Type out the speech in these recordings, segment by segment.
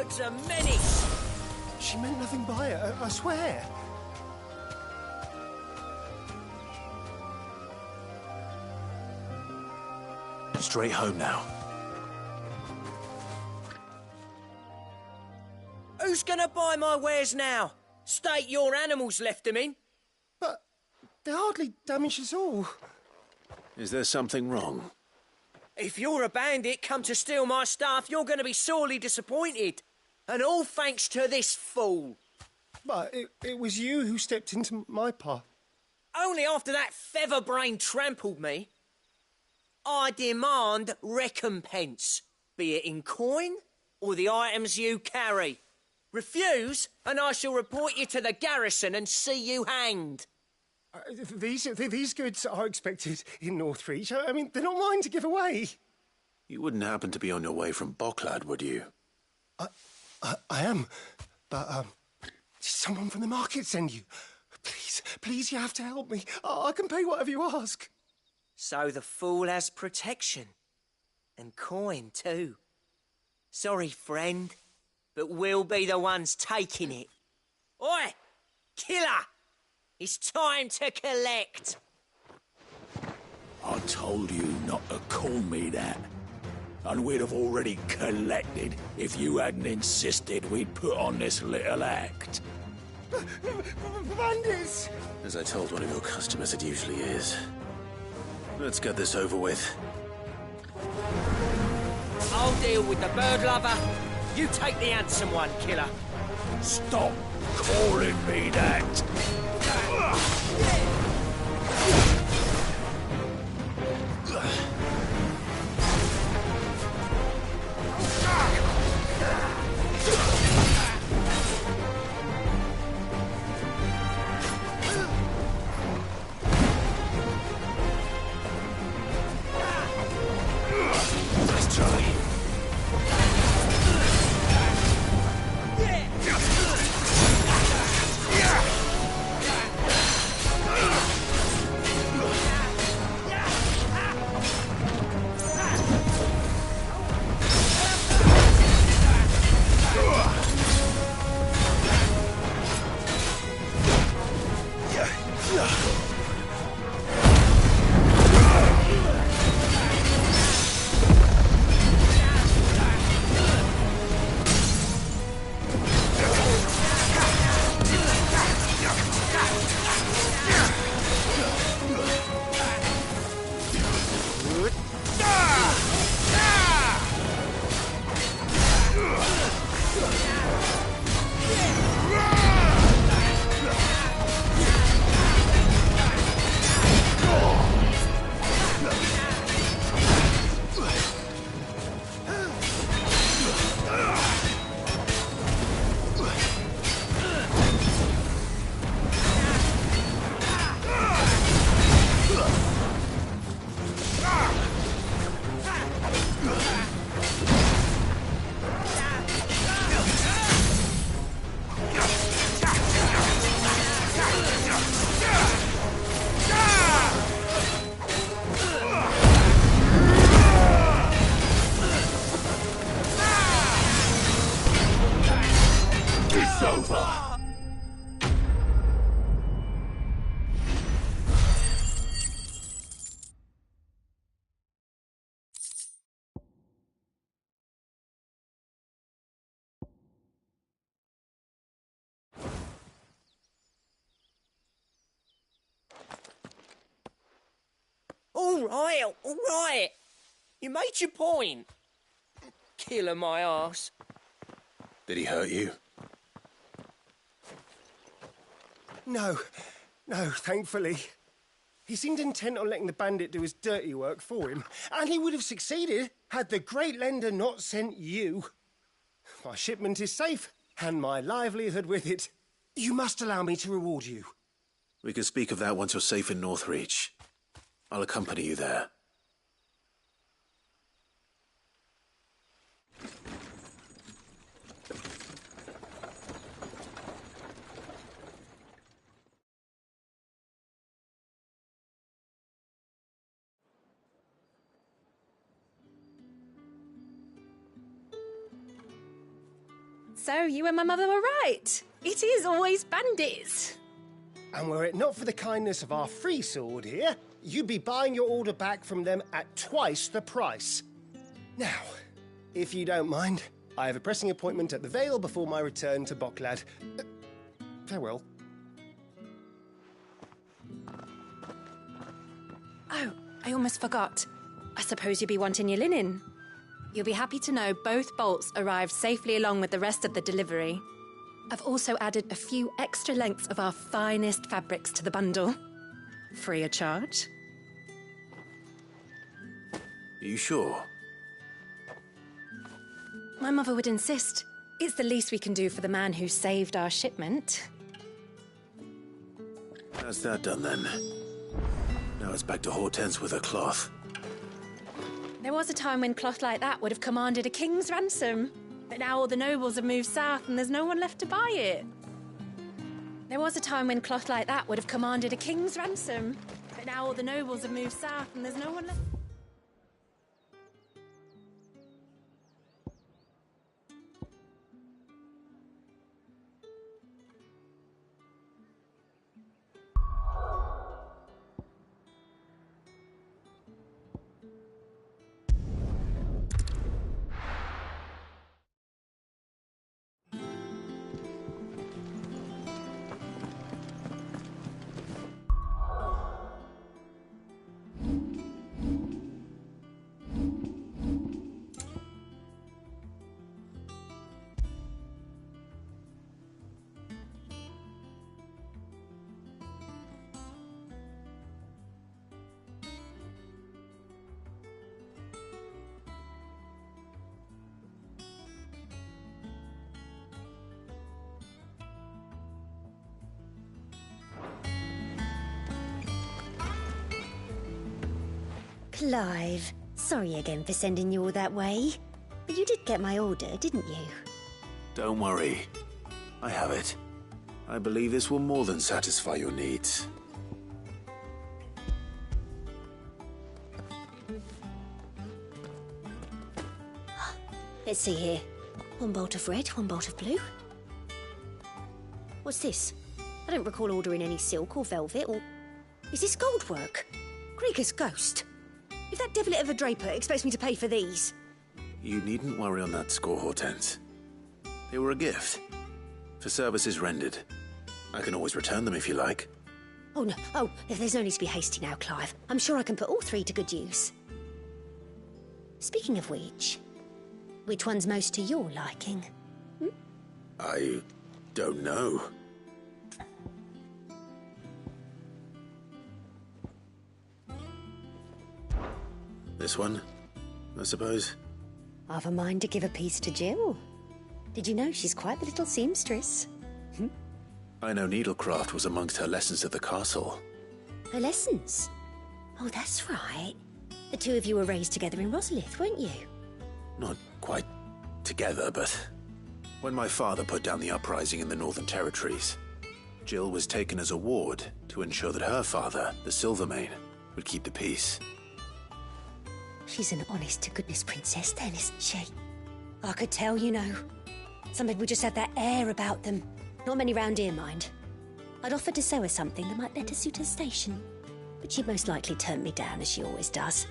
word's a menace. She meant nothing by it, I swear. Straight home now. Who's gonna buy my wares now? State your animals left them in. But they hardly damaged us all. Is there something wrong? If you're a bandit come to steal my stuff, you're gonna be sorely disappointed. And all thanks to this fool. But it was you who stepped into my path. Only after that feather-brain trampled me. I demand recompense, be it in coin or the items you carry. Refuse, and I shall report you to the garrison and see you hanged. These goods are expected in Northreach. I mean, they're not mine to give away. You wouldn't happen to be on your way from Bocklad, would you? I am, but did someone from the market send you? Please, you have to help me. I can pay whatever you ask. So the fool has protection. And coin, too. Sorry, friend, but we'll be the ones taking it. Oi! Killer! It's time to collect. I told you not to call me that. And we'd have already collected if you hadn't insisted we'd put on this little act. Bandits! As I told one of your customers, it usually is. Let's get this over with. I'll deal with the bird lover. You take the handsome one, killer. Stop calling me that! Let's try. All right. You made your point. Killer my arse. Did he hurt you? No, thankfully. He seemed intent on letting the bandit do his dirty work for him, and he would have succeeded had the great lender not sent you. My shipment is safe, and my livelihood with it. You must allow me to reward you. We can speak of that once you're safe in Northreach. I'll accompany you there. So you and my mother were right. It is always bandits. And were it not for the kindness of our free sword here, you'd be buying your order back from them at twice the price. Now, if you don't mind, I have a pressing appointment at the Vale before my return to Bocklad. Farewell. Oh, I almost forgot. I suppose you'll be wanting your linen. You'll be happy to know both bolts arrived safely along with the rest of the delivery. I've also added a few extra lengths of our finest fabrics to the bundle. Free of charge. Are you sure? My mother would insist. It's the least we can do for the man who saved our shipment. That's that done then. Now it's back to Hortense with her cloth. There was a time when cloth like that would have commanded a king's ransom. But now all the nobles have moved south and there's no one left to buy it. There was a time when cloth like that would have commanded a king's ransom. But now all the nobles have moved south and there's no one left... Clive, sorry again for sending you all that way. But you did get my order, didn't you? Don't worry. I have it. I believe this will more than satisfy your needs. Let's see here. One bolt of red, one bolt of blue. What's this? I don't recall ordering any silk or velvet or... Is this gold work? Krieger's ghost. If that devilet of a draper expects me to pay for these... You needn't worry on that score, Hortense. They were a gift. For services rendered. I can always return them if you like. Oh, no. Oh, there's no need to be hasty now, Clive. I'm sure I can put all three to good use. Speaking of which one's most to your liking? I don't know. This one, I suppose. I've a mind to give a piece to Jill. Did you know she's quite the little seamstress? I know needlecraft was amongst her lessons at the castle. Her lessons? Oh, that's right. The two of you were raised together in Rosalith, weren't you? Not quite together, but when my father put down the uprising in the Northern Territories, Jill was taken as a ward to ensure that her father, the Silvermane, would keep the peace. She's an honest-to-goodness princess then, isn't she? I could tell, you know. Some people just have that air about them. Not many round here, mind. I'd offered to sew her something that might better suit her station. But she'd most likely turn me down, as she always does.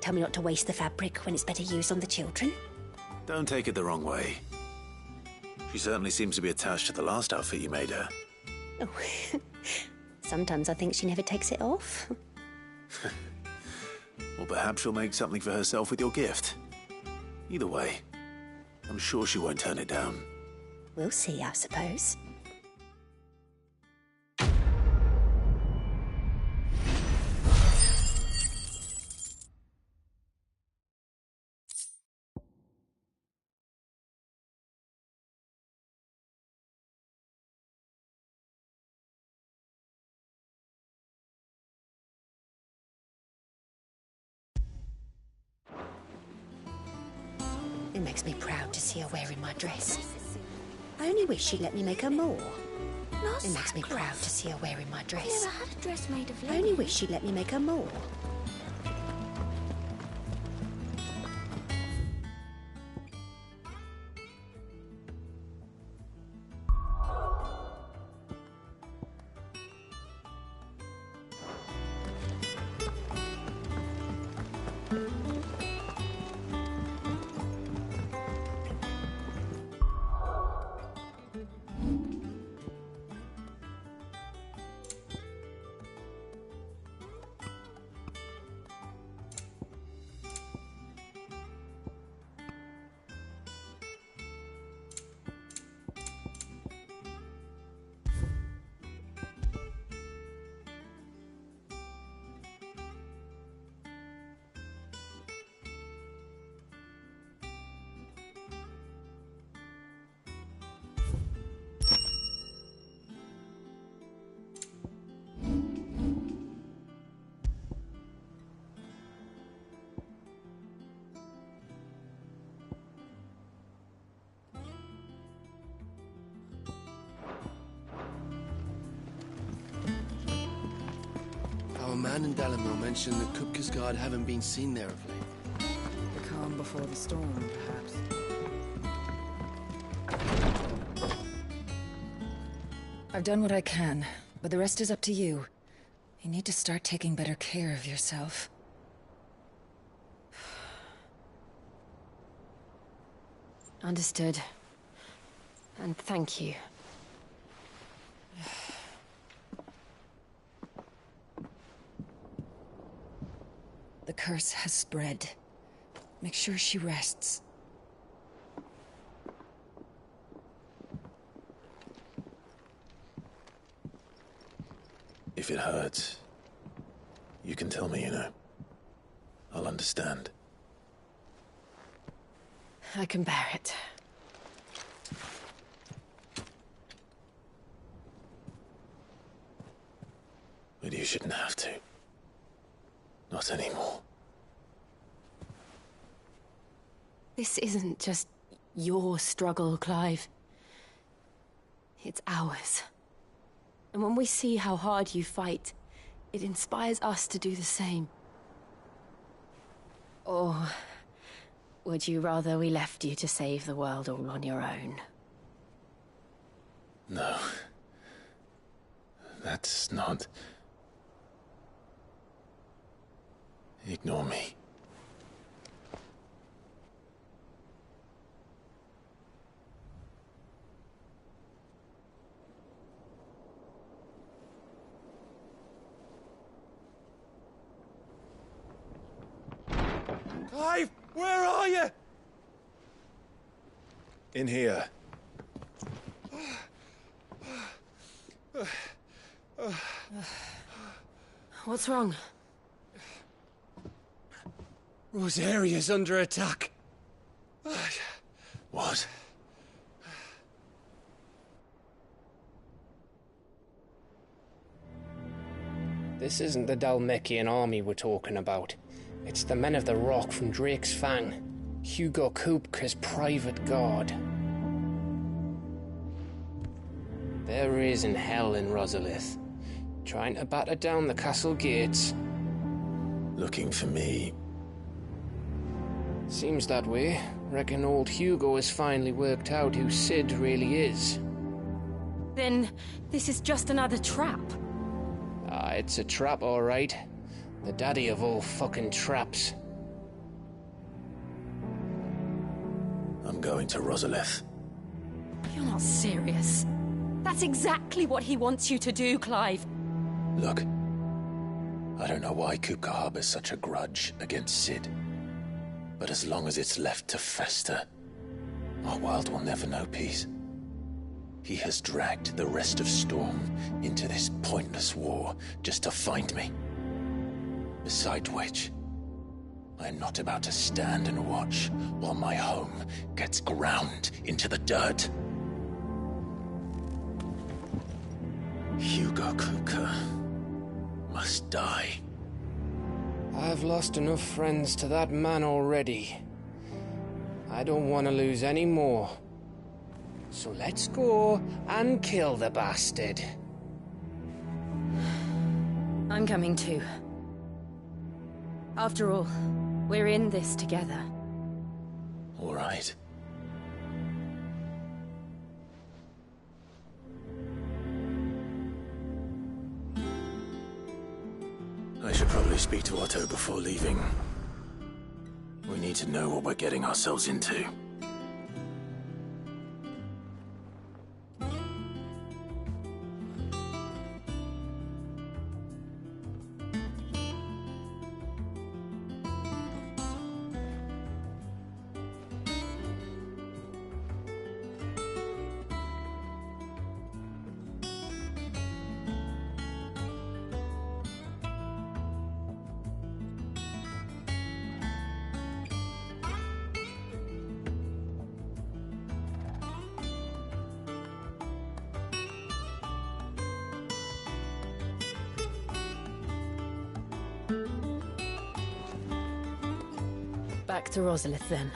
Tell me not to waste the fabric when it's better used on the children. Don't take it the wrong way. She certainly seems to be attached to the last outfit you made her. Oh, sometimes I think she never takes it off. Or perhaps she'll make something for herself with your gift. Either way, I'm sure she won't turn it down. We'll see, I suppose. It makes me proud to see her wearing my dress. I only wish she'd let me make her more. It makes me proud to see her wearing my dress. Never had a dress made of I linen. only wish she'd let me make her more. man in Dalamil mentioned that Kupka's guard haven't been seen there of late. The calm before the storm, perhaps. I've done what I can, but the rest is up to you. You need to start taking better care of yourself. Understood. And thank you. The curse has spread. Make sure she rests. If it hurts, you can tell me, you know. I'll understand. I can bear it. But you shouldn't have to. Not anymore. This isn't just your struggle, Clive. It's ours. And when we see how hard you fight, it inspires us to do the same. Or would you rather we left you to save the world all on your own? No. That's not... Ignore me. Clive, where are you? In here. What's wrong? Rosaria's under attack. What? This isn't the Dalmekian army we're talking about. It's the men of the Rock from Drake's Fang. Hugo Kupka's private guard. There is in hell in Rosalith, trying to batter down the castle gates. Looking for me. Seems that way. Reckon old Hugo has finally worked out who Sid really is. Then this is just another trap. Ah, it's a trap, all right. The daddy of all fucking traps. I'm going to Rosalith. You're not serious. That's exactly what he wants you to do, Clive. Look, I don't know why Kupka harbors such a grudge against Sid. But as long as it's left to fester, our world will never know peace. He has dragged the rest of Storm into this pointless war just to find me. Beside which, I am not about to stand and watch while my home gets ground into the dirt. Hugo Kupka must die. I've lost enough friends to that man already. I don't want to lose any more. So let's go and kill the bastard. I'm coming too. After all, we're in this together. All right. I should probably speak to Otto before leaving. We need to know what we're getting ourselves into. Back to Rosalith, then.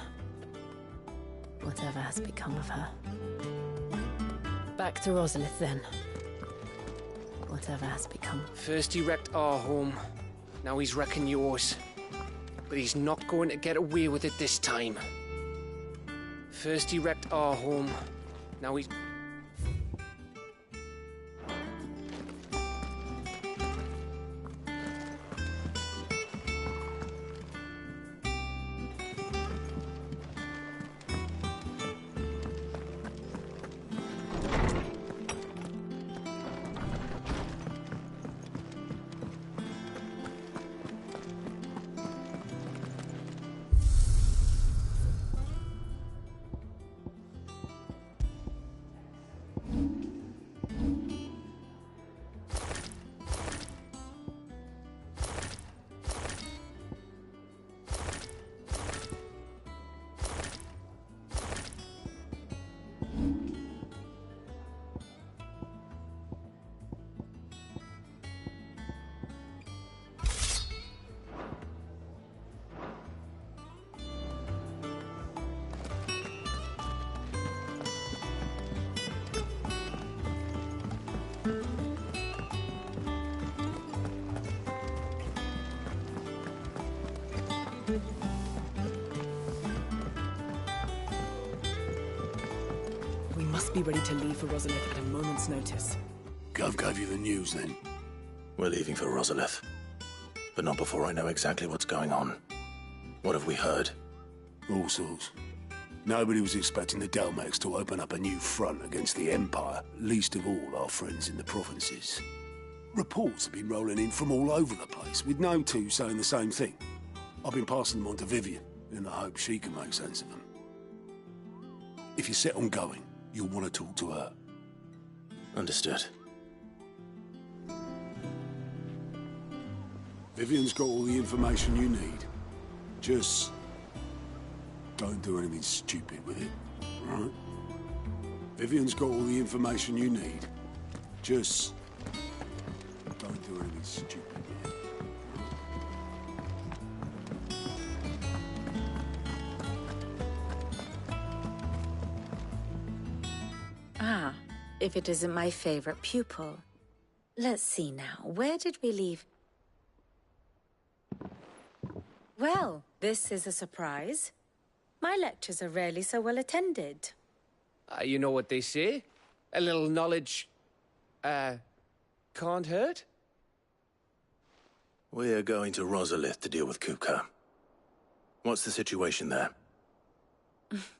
Whatever has become of her. Back to Rosalith, then. Whatever has become. First he wrecked our home, Now he's wrecking yours. But he's not going to get away with it this time. First he wrecked our home. Now he's... We must be ready to leave for Rosalith at a moment's notice. Gov gave you the news, then? We're leaving for Rosalith. But not before I know exactly what's going on. What have we heard? All sorts. Nobody was expecting the Dalmex to open up a new front against the Empire, least of all our friends in the provinces. Reports have been rolling in from all over the place, with no two saying the same thing. I've been passing them on to Vivian, in the hope she can make sense of them. If you're set on going, you'll want to talk to her. Understood. Vivian's got all the information you need. Just don't do anything stupid with it, right? Vivian's got all the information you need. Just don't do anything stupid with it. Ah, if it isn't my favorite pupil. Let's see now, where did we leave? Well, this is a surprise. My lectures are rarely so well attended. You know what they say? A little knowledge, can't hurt? We're going to Rosalith to deal with Kupka. What's the situation there?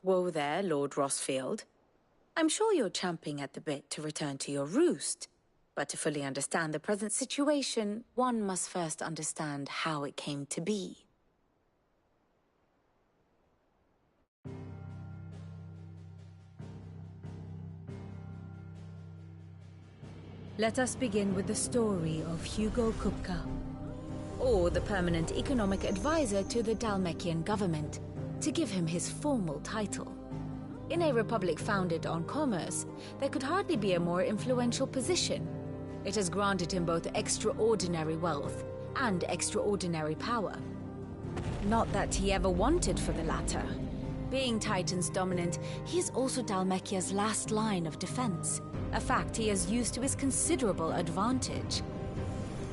Whoa there, Lord Rossfield. I'm sure you're champing at the bit to return to your roost. But to fully understand the present situation, one must first understand how it came to be. Let us begin with the story of Hugo Kupka, Or the permanent economic advisor to the Dalmekian government, to give him his formal title. In a republic founded on commerce, there could hardly be a more influential position. It has granted him both extraordinary wealth and extraordinary power. Not that he ever wanted for the latter. Being Titan's dominant, he is also Dalmekia's last line of defense, a fact he has used to his considerable advantage.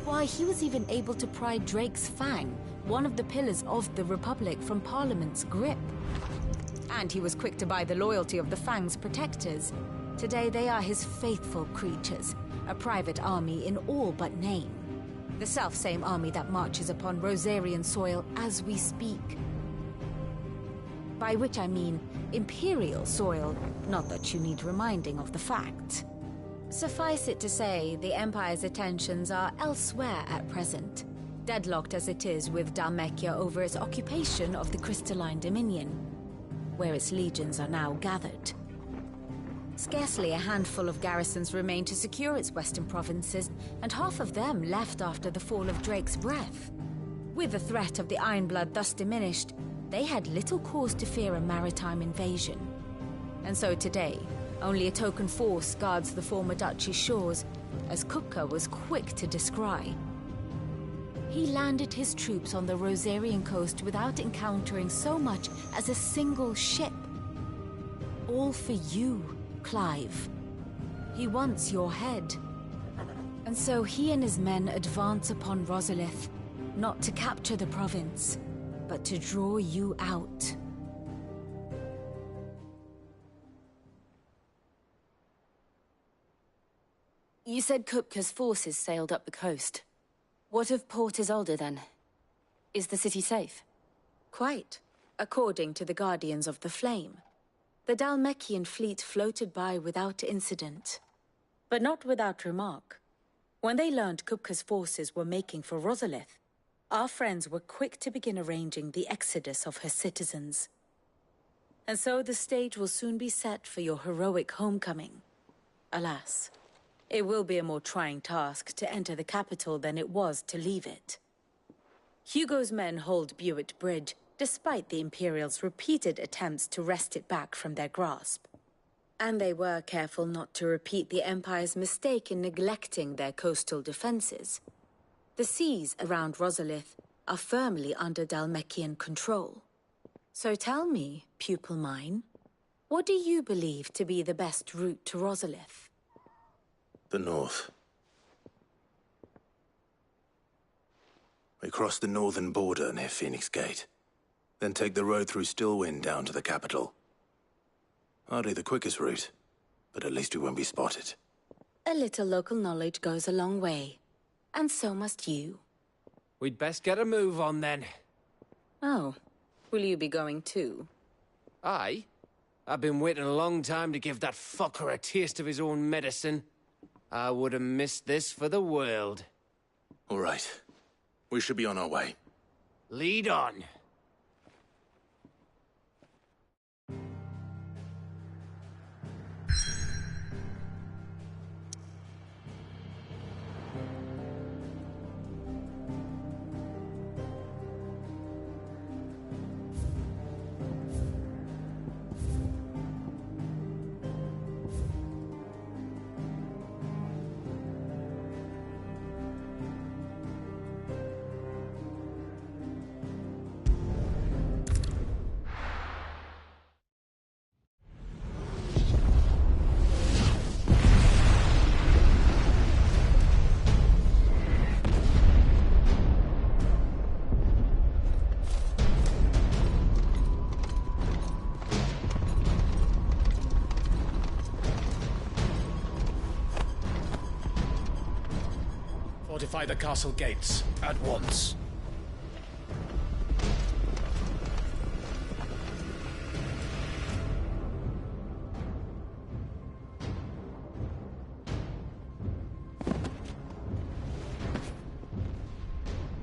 Why, he was even able to pry Drake's Fang, one of the pillars of the Republic, from Parliament's grip. And he was quick to buy the loyalty of the Fang's protectors. Today they are his faithful creatures, a private army in all but name. The self-same army that marches upon Rosarian soil as we speak. By which I mean Imperial soil, not that you need reminding of the fact. Suffice it to say, the Empire's attentions are elsewhere at present, deadlocked as it is with Dalmekia over its occupation of the Crystalline Dominion, where its legions are now gathered. Scarcely a handful of garrisons remain to secure its western provinces, and half of them left after the fall of Drake's Breath. With the threat of the Ironblood thus diminished, they had little cause to fear a maritime invasion. And so today, only a token force guards the former duchy's shores, as Kupka was quick to descry. He landed his troops on the Rosarian coast without encountering so much as a single ship. All for you, Clive. He wants your head. And so he and his men advance upon Rosalith, not to capture the province, but to draw you out. You said Kupka's forces sailed up the coast. What of Port Isolde, then? Is the city safe? Quite, according to the Guardians of the Flame. The Dhalmekian fleet floated by without incident. But not without remark. When they learned Kupka's forces were making for Rosalith, our friends were quick to begin arranging the exodus of her citizens. And so the stage will soon be set for your heroic homecoming. Alas, it will be a more trying task to enter the capital than it was to leave it. Hugo's men hold Buet Bridge, despite the Imperials' repeated attempts to wrest it back from their grasp. And they were careful not to repeat the Empire's mistake in neglecting their coastal defenses. The seas around Rosalith are firmly under Dhalmekian control. So tell me, pupil mine, what do you believe to be the best route to Rosalith? The north. We cross the northern border near Phoenix Gate, then take the road through Stillwind down to the capital. Hardly the quickest route, but at least we won't be spotted. A little local knowledge goes a long way, and so must you. We'd best get a move on then. Oh, will you be going too? Aye. I've been waiting a long time to give that fucker a taste of his own medicine. I would have missed this for the world. All right. We should be on our way. Lead on. Fortify the castle gates, at once.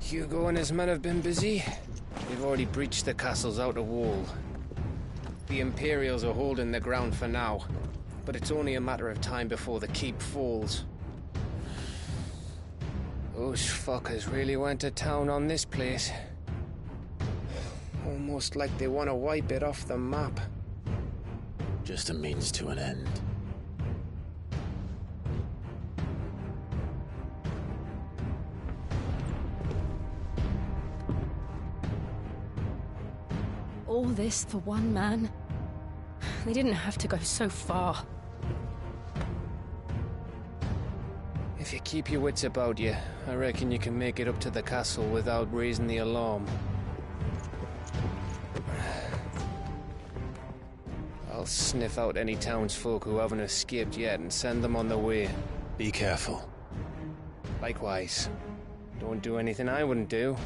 Hugo and his men have been busy. They've already breached the castle's outer wall. The Imperials are holding the ground for now, but it's only a matter of time before the keep falls. Those fuckers really went to town on this place. Almost like they want to wipe it off the map. Just a means to an end. All this for one man? They didn't have to go so far. If you keep your wits about you, I reckon you can make it up to the castle without raising the alarm. I'll sniff out any townsfolk who haven't escaped yet and send them on their way. Be careful. Likewise. Don't do anything I wouldn't do.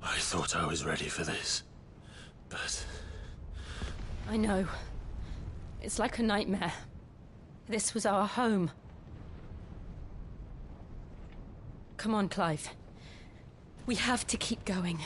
I thought I was ready for this, but... I know. It's like a nightmare. This was our home. Come on, Clive. We have to keep going.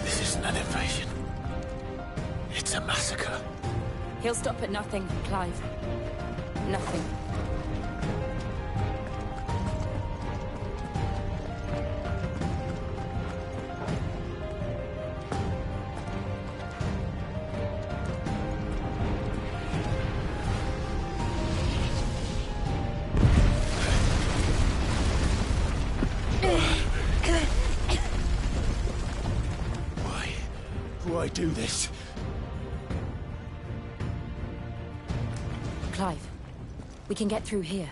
This isn't an invasion. It's a massacre. He'll stop at nothing, Clive. Nothing. Why do this? Clive, we can get through here.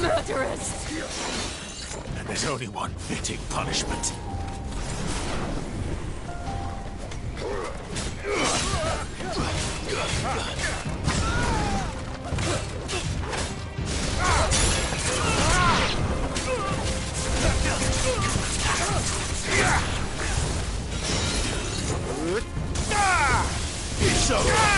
Murderers! And there's only one fitting punishment. It's over.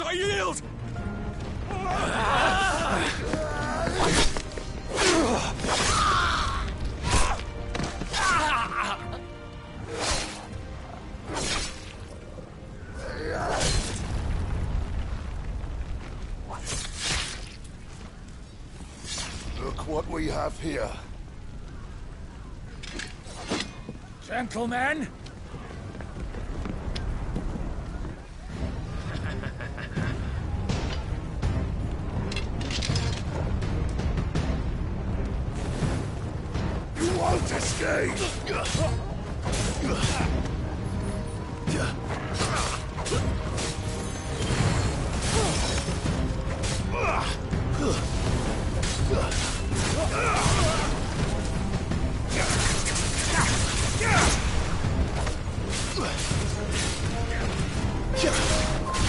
I yield! Look what we have here. Gentlemen! Won't escape!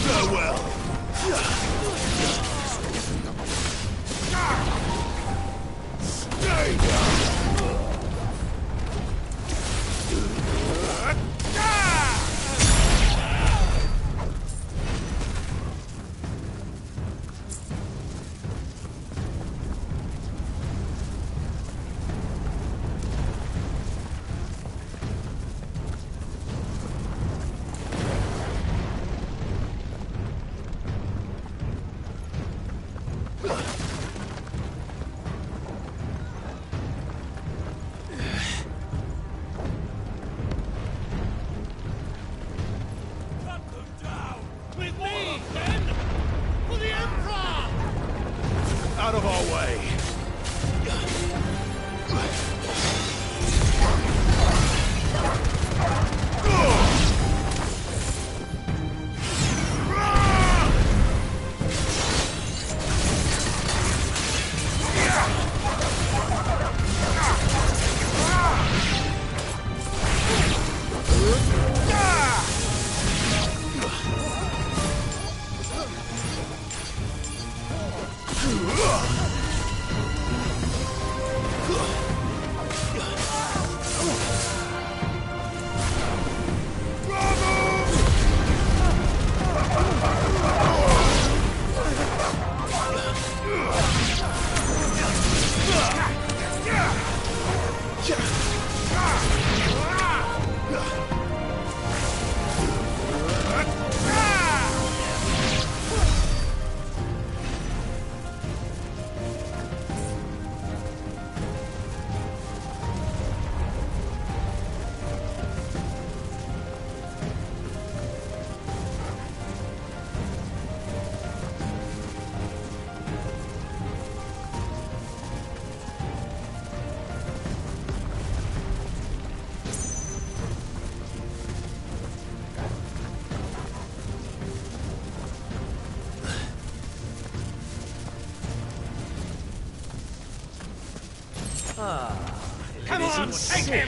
Farewell! Stay down! Come on, take him!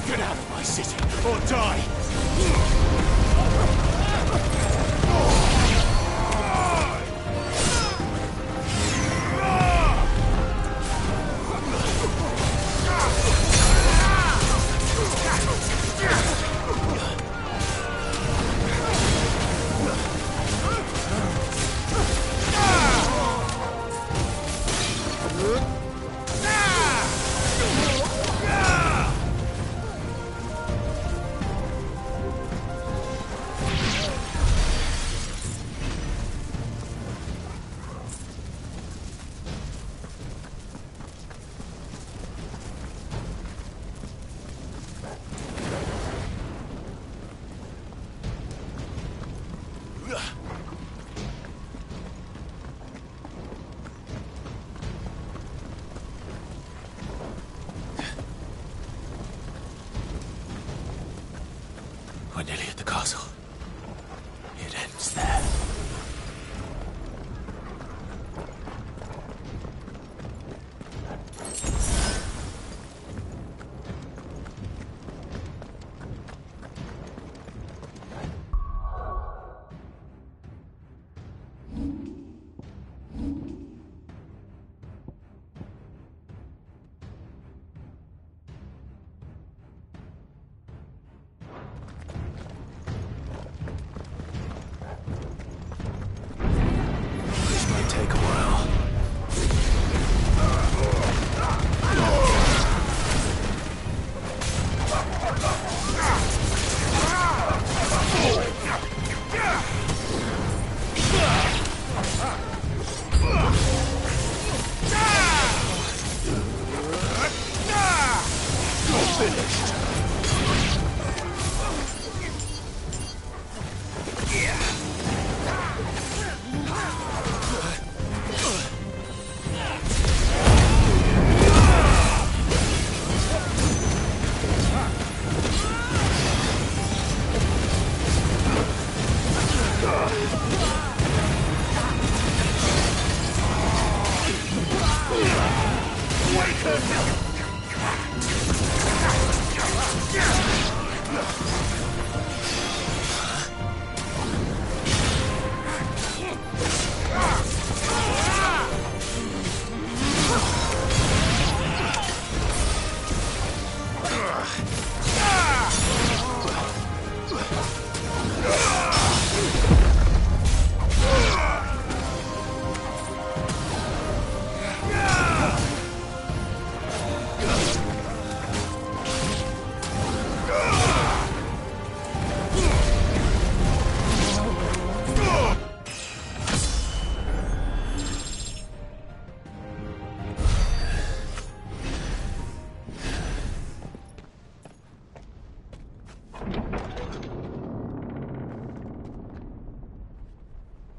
Get out of my city, or die!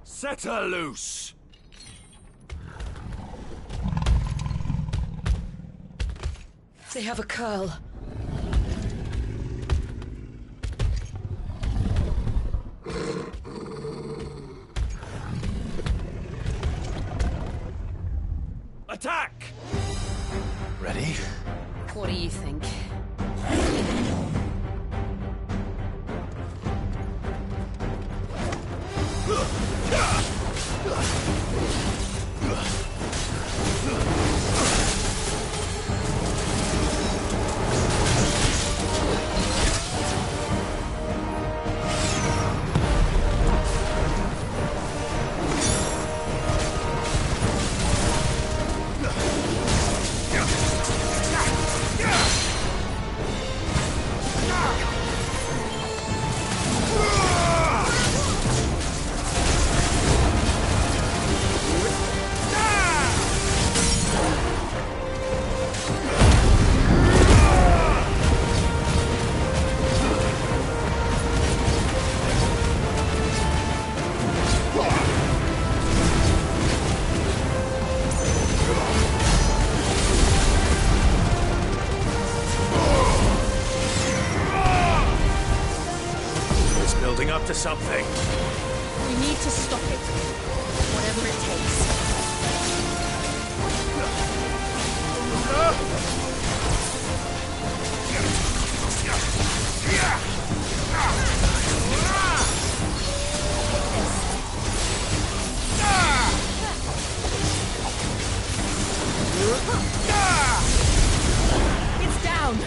Set her loose! They have a curl. Attack! Ready? What do you think? Up to something. We need to stop it. Whatever it takes. It's down.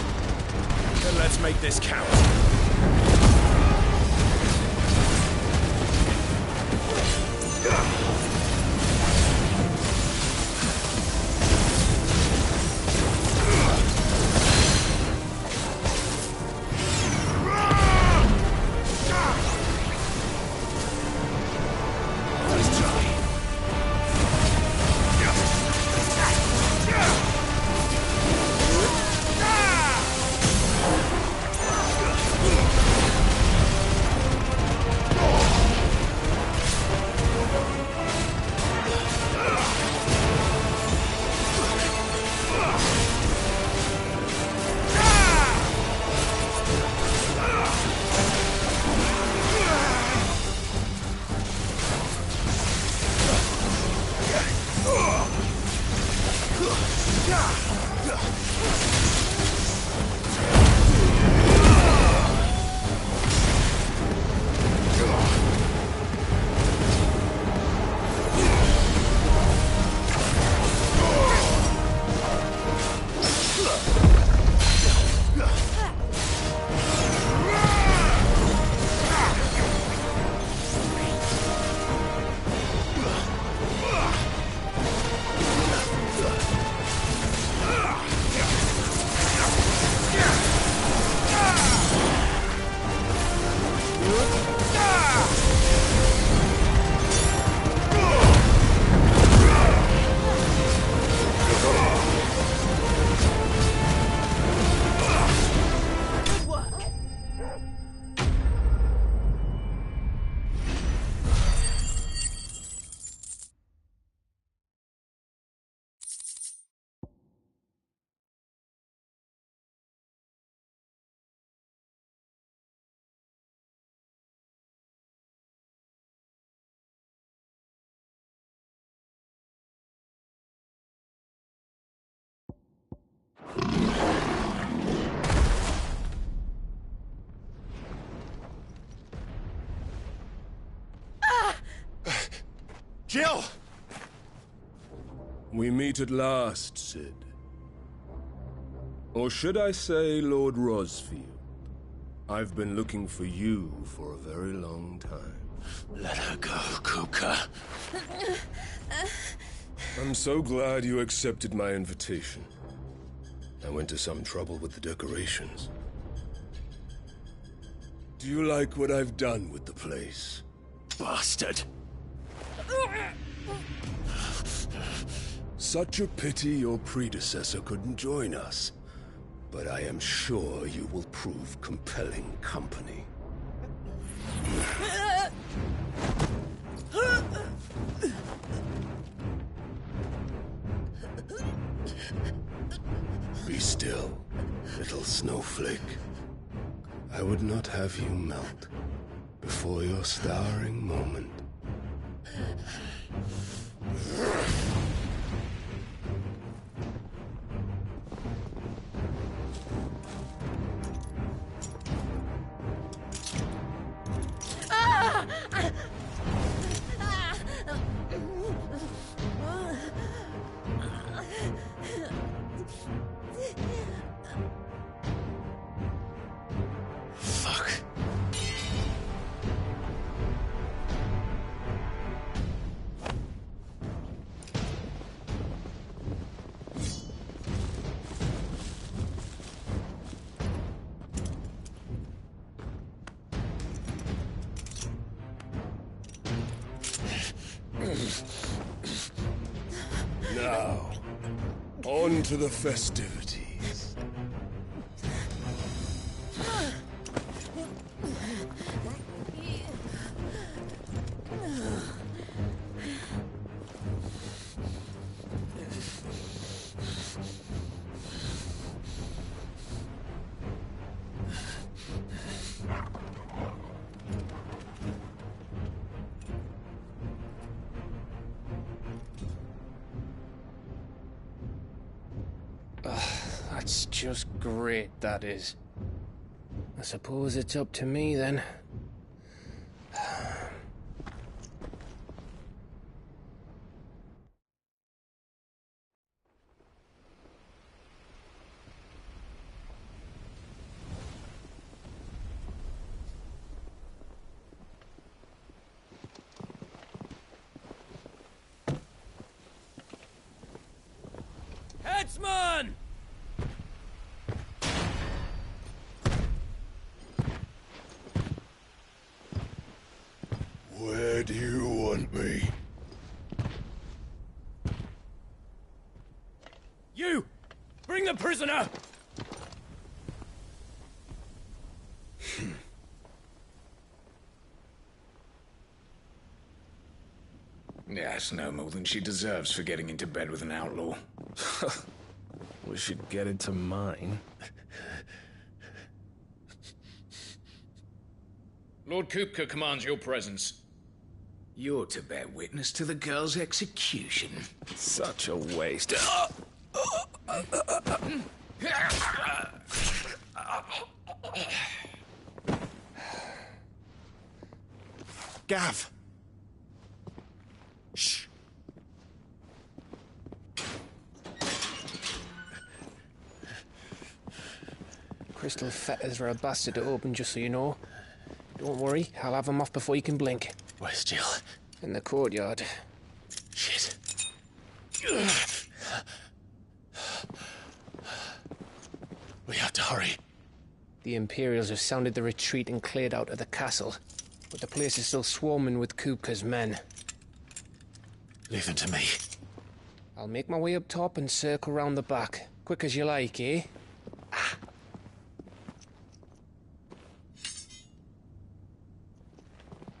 Then let's make this count. Jill! We meet at last, Sid. Or should I say, Lord Rosfield? I've been looking for you for a very long time. Let her go, Kuka. I'm so glad you accepted my invitation. I went to some trouble with the decorations. Do you like what I've done with the place? Bastard! Such a pity your predecessor couldn't join us. But I am sure you will prove compelling company. still, little snowflake. I would not have you melt before your starring moment. Fuck. Now, on to the festivities. That's just great, that is. I suppose it's up to me then. Headsman! Where do you want me? You! Bring the prisoner! Yes, no more than she deserves for getting into bed with an outlaw. We should get into mine. Lord Kupka commands your presence. You're to bear witness to the girl's execution. Such a waste. Gav! Shh! Crystal fetters are a bastard to open, just so you know. Don't worry, I'll have them off before you can blink. Where's Jill? In the courtyard. Shit. We have to hurry. The Imperials have sounded the retreat and cleared out of the castle, but the place is still swarming with Kupka's men. Leave them to me. I'll make my way up top and circle round the back. Quick as you like, eh?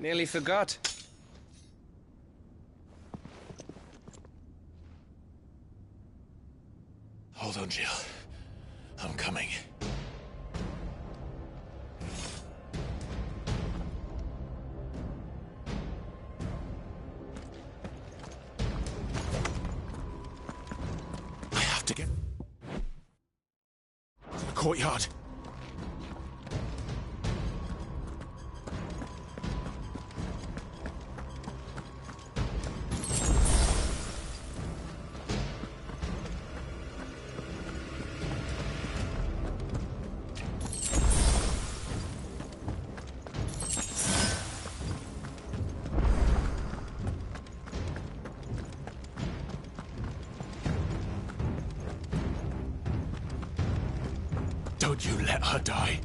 Nearly forgot. Hold on, Jill. I'm coming. I have to get to the courtyard. Don't you let her die.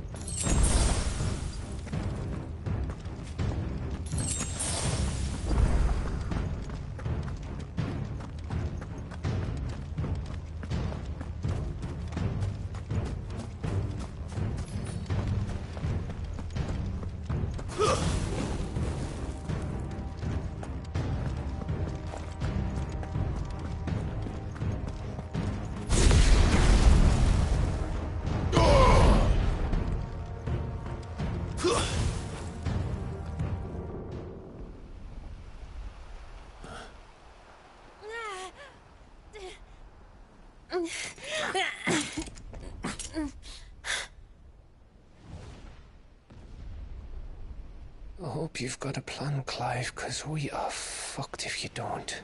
hope you've got a plan, Clive, because we are fucked if you don't.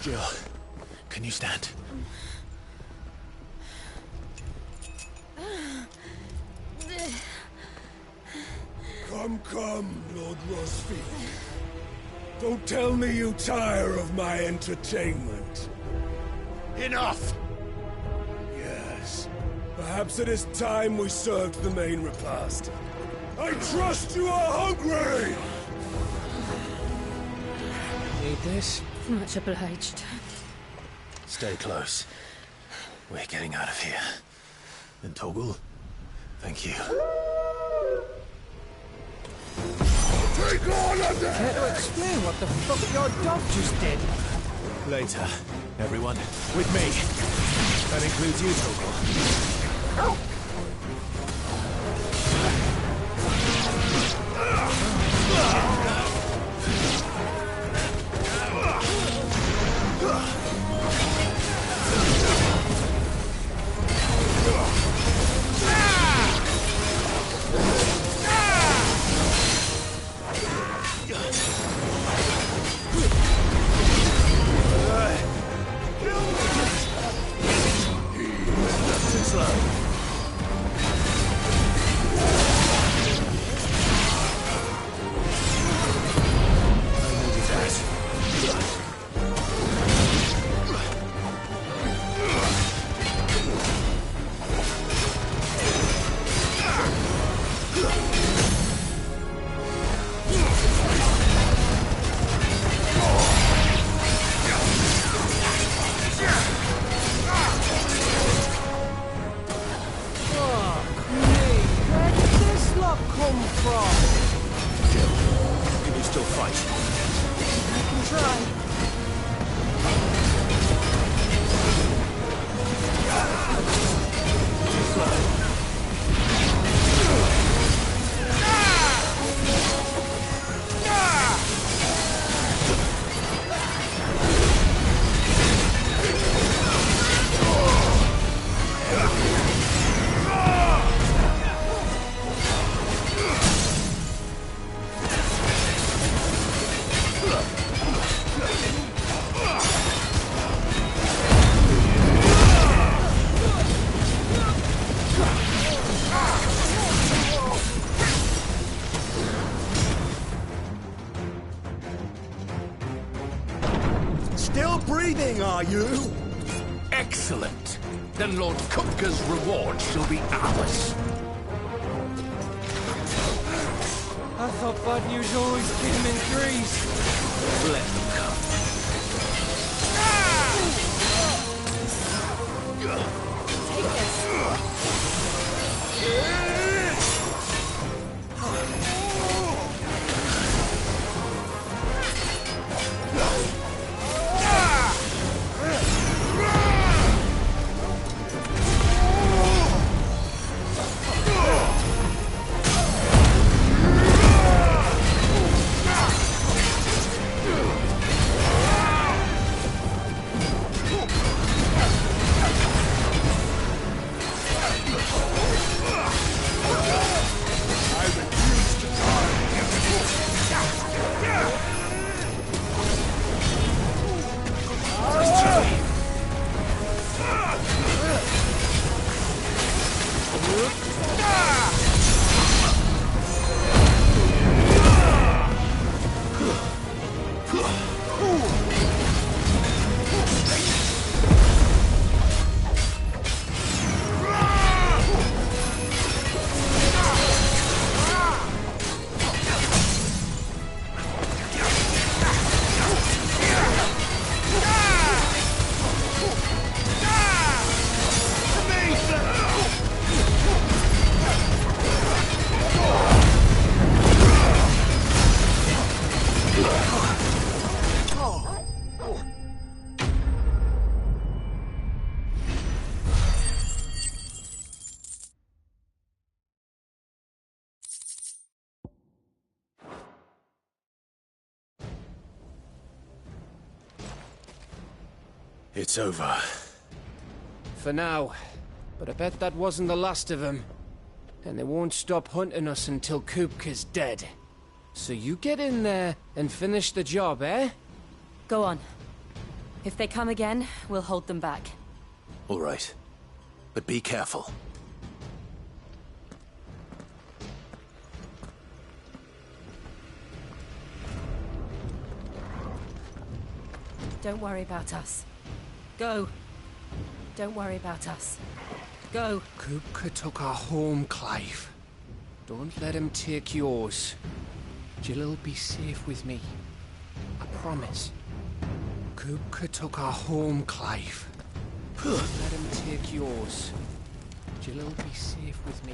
Jill, can you stand? Come, Lord Rosfield. Don't tell me you tire of my entertainment. Enough! Yes. Perhaps it is time we served the main repast. I trust you are hungry! Need this? Much obliged. Stay close. We're getting out of here. And Toggle, thank you. Take on of them! Care to explain what the fuck your dog just did? Later, everyone. With me. That includes you, Toggle. Still breathing, are you? Excellent. Then Lord Kupka's reward shall be ours. I thought bad news always came in threes. Let them come. Take this. It's over. For now. But I bet that wasn't the last of them. And they won't stop hunting us until Kupka's dead. So you get in there and finish the job, eh? Go on. If they come again, we'll hold them back. All right. But be careful. Don't worry about us. Go. Don't worry about us. Go. Kupka took our home, Clive. Don't let him take yours. Jill'll be safe with me. I promise. Kupka took our home, Clive. Don't let him take yours. Jill'll be safe with me.